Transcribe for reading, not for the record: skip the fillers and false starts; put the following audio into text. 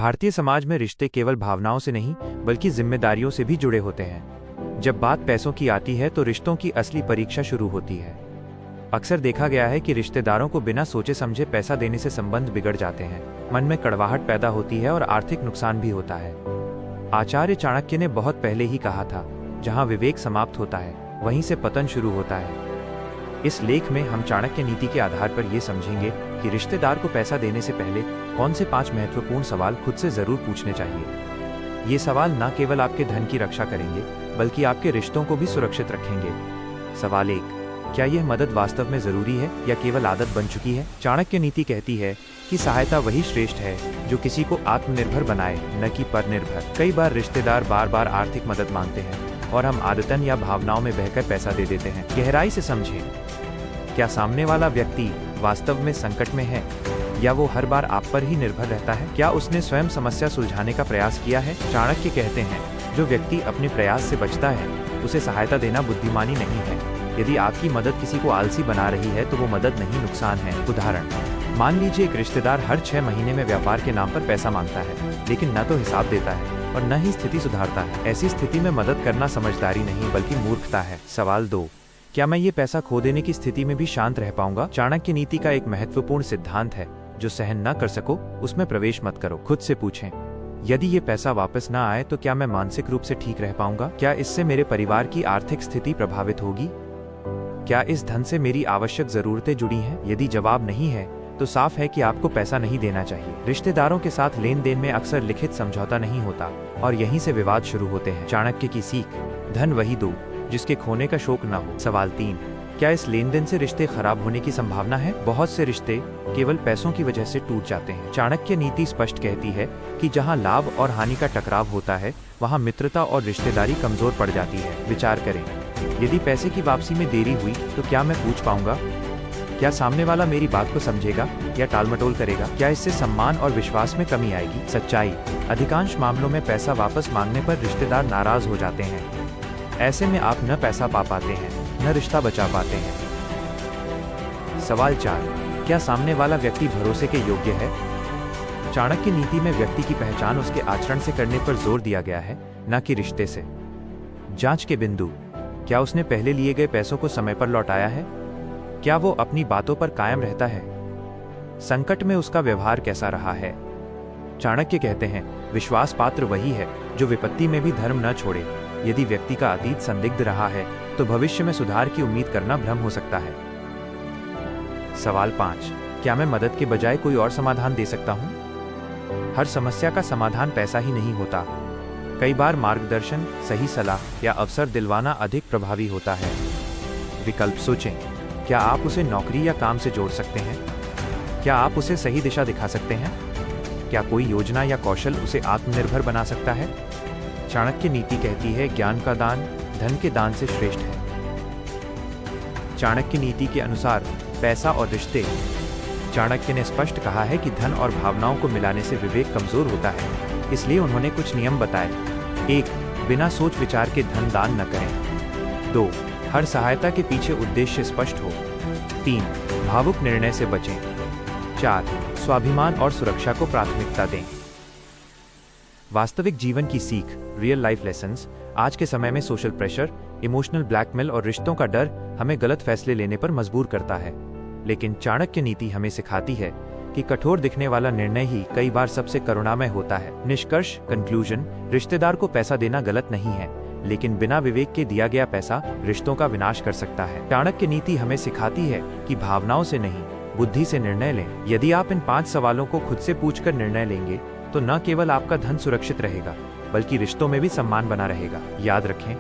भारतीय समाज में रिश्ते केवल भावनाओं से नहीं बल्कि जिम्मेदारियों से भी जुड़े होते हैं। जब बात पैसों की आती है तो रिश्तों की असली परीक्षा शुरू होती है। अक्सर देखा गया है कि रिश्तेदारों को बिना सोचे समझे पैसा देने से संबंध बिगड़ जाते हैं, मन में कड़वाहट पैदा होती है और आर्थिक नुकसान भी होता है। आचार्य चाणक्य ने बहुत पहले ही कहा था, जहां विवेक समाप्त होता है वहीं से पतन शुरू होता है। इस लेख में हम चाणक्य नीति के आधार पर ये समझेंगे कि रिश्तेदार को पैसा देने से पहले कौन से 5 महत्वपूर्ण सवाल खुद से जरूर पूछने चाहिए। ये सवाल न केवल आपके धन की रक्षा करेंगे बल्कि आपके रिश्तों को भी सुरक्षित रखेंगे। सवाल 1, क्या यह मदद वास्तव में जरूरी है या केवल आदत बन चुकी है? चाणक्य नीति कहती है कि सहायता वही श्रेष्ठ है जो किसी को आत्मनिर्भर बनाए, न कि परनिर्भर। कई बार रिश्तेदार बार बार आर्थिक मदद मांगते हैं और हम आदतन या भावनाओं में बहकर पैसा दे देते हैं। गहराई से समझें, क्या सामने वाला व्यक्ति वास्तव में संकट में है या वो हर बार आप पर ही निर्भर रहता है? क्या उसने स्वयं समस्या सुलझाने का प्रयास किया है? चाणक्य कहते हैं, जो व्यक्ति अपने प्रयास से बचता है उसे सहायता देना बुद्धिमानी नहीं है। यदि आपकी मदद किसी को आलसी बना रही है तो वो मदद नहीं, नुकसान है। उदाहरण, मान लीजिए एक रिश्तेदार हर 6 महीने में व्यापार के नाम पर पैसा मांगता है, लेकिन न तो हिसाब देता है और न ही स्थिति सुधारता है। ऐसी स्थिति में मदद करना समझदारी नहीं बल्कि मूर्खता है। सवाल 2, क्या मैं ये पैसा खो देने की स्थिति में भी शांत रह पाऊंगा? चाणक्य नीति का एक महत्वपूर्ण सिद्धांत है, जो सहन न कर सको उसमें प्रवेश मत करो। खुद से पूछें, यदि ये पैसा वापस न आए तो क्या मैं मानसिक रूप से ठीक रह पाऊंगा? क्या इससे मेरे परिवार की आर्थिक स्थिति प्रभावित होगी? क्या इस धन से मेरी आवश्यक जरूरतें जुड़ी हैं? यदि जवाब नहीं है तो साफ है कि आपको पैसा नहीं देना चाहिए। रिश्तेदारों के साथ लेन देन में अक्सर लिखित समझौता नहीं होता और यहीं से विवाद शुरू होते हैं। चाणक्य की सीख, धन वही दो जिसके खोने का शौक न हो। सवाल 3, क्या इस लेन देन से रिश्ते खराब होने की संभावना है? बहुत से रिश्ते केवल पैसों की वजह से टूट जाते हैं। चाणक्य नीति स्पष्ट कहती है कि जहां लाभ और हानि का टकराव होता है वहां मित्रता और रिश्तेदारी कमजोर पड़ जाती है। विचार करें, यदि पैसे की वापसी में देरी हुई तो क्या मैं पूछ पाऊंगा? क्या सामने वाला मेरी बात को समझेगा या टालमटोल करेगा? क्या इससे सम्मान और विश्वास में कमी आएगी? सच्चाई, अधिकांश मामलों में पैसा वापस मांगने पर रिश्तेदार नाराज हो जाते हैं। ऐसे में आप न पैसा पा पाते हैं न रिश्ता बचा पाते हैं। सवाल 4, क्या सामने वाला व्यक्ति भरोसे के योग्य है? चाणक्य नीति में व्यक्ति की पहचान उसके आचरण से करने पर जोर दिया गया है, न कि रिश्ते से। जांच के बिंदु, क्या उसने पहले लिए गए पैसों को समय पर लौटाया है? क्या वो अपनी बातों पर कायम रहता है? संकट में उसका व्यवहार कैसा रहा है? चाणक्य कहते हैं, विश्वास पात्र वही है जो विपत्ति में भी धर्म न छोड़े। यदि व्यक्ति का अतीत संदिग्ध रहा है तो भविष्य में सुधार की उम्मीद करना भ्रम हो सकता है। सवाल 5, क्या मैं मदद के बजाय कोई और समाधान दे सकता हूं? हर समस्या का समाधान पैसा ही नहीं होता। कई बार मार्गदर्शन, सही सलाह या अवसर दिलवाना अधिक प्रभावी होता है। विकल्प सोचें, क्या आप उसे नौकरी या काम से जोड़ सकते हैं? क्या आप उसे सही दिशा दिखा सकते हैं? क्या कोई योजना या कौशल उसे आत्मनिर्भर बना सकता है? चाणक्य नीति कहती है, ज्ञान का दान धन के दान से श्रेष्ठ है। चाणक्य नीति के अनुसार पैसा और रिश्ते, चाणक्य ने स्पष्ट कहा है कि धन और भावनाओं को मिलाने से विवेक कमजोर होता है। इसलिए उन्होंने कुछ नियम बताए। 1, बिना सोच विचार के धन दान न करें। 2, हर सहायता के पीछे उद्देश्य स्पष्ट हो। 3, भावुक निर्णय से बचें। 4, स्वाभिमान और सुरक्षा को प्राथमिकता दें। वास्तविक जीवन की सीख, रियल लाइफ लेसन्स। आज के समय में सोशल प्रेशर, इमोशनल ब्लैकमेल और रिश्तों का डर हमें गलत फैसले लेने पर मजबूर करता है। लेकिन चाणक्य नीति हमें सिखाती है कि कठोर दिखने वाला निर्णय ही कई बार सबसे करुणामय होता है। निष्कर्ष, कंक्लूजन, रिश्तेदार को पैसा देना गलत नहीं है, लेकिन बिना विवेक के दिया गया पैसा रिश्तों का विनाश कर सकता है। चाणक्य नीति हमें सिखाती है कि भावनाओं से नहीं, बुद्धि से निर्णय लें। यदि आप इन 5 सवालों को खुद से पूछकर निर्णय लेंगे तो न केवल आपका धन सुरक्षित रहेगा बल्कि रिश्तों में भी सम्मान बना रहेगा। याद रखें,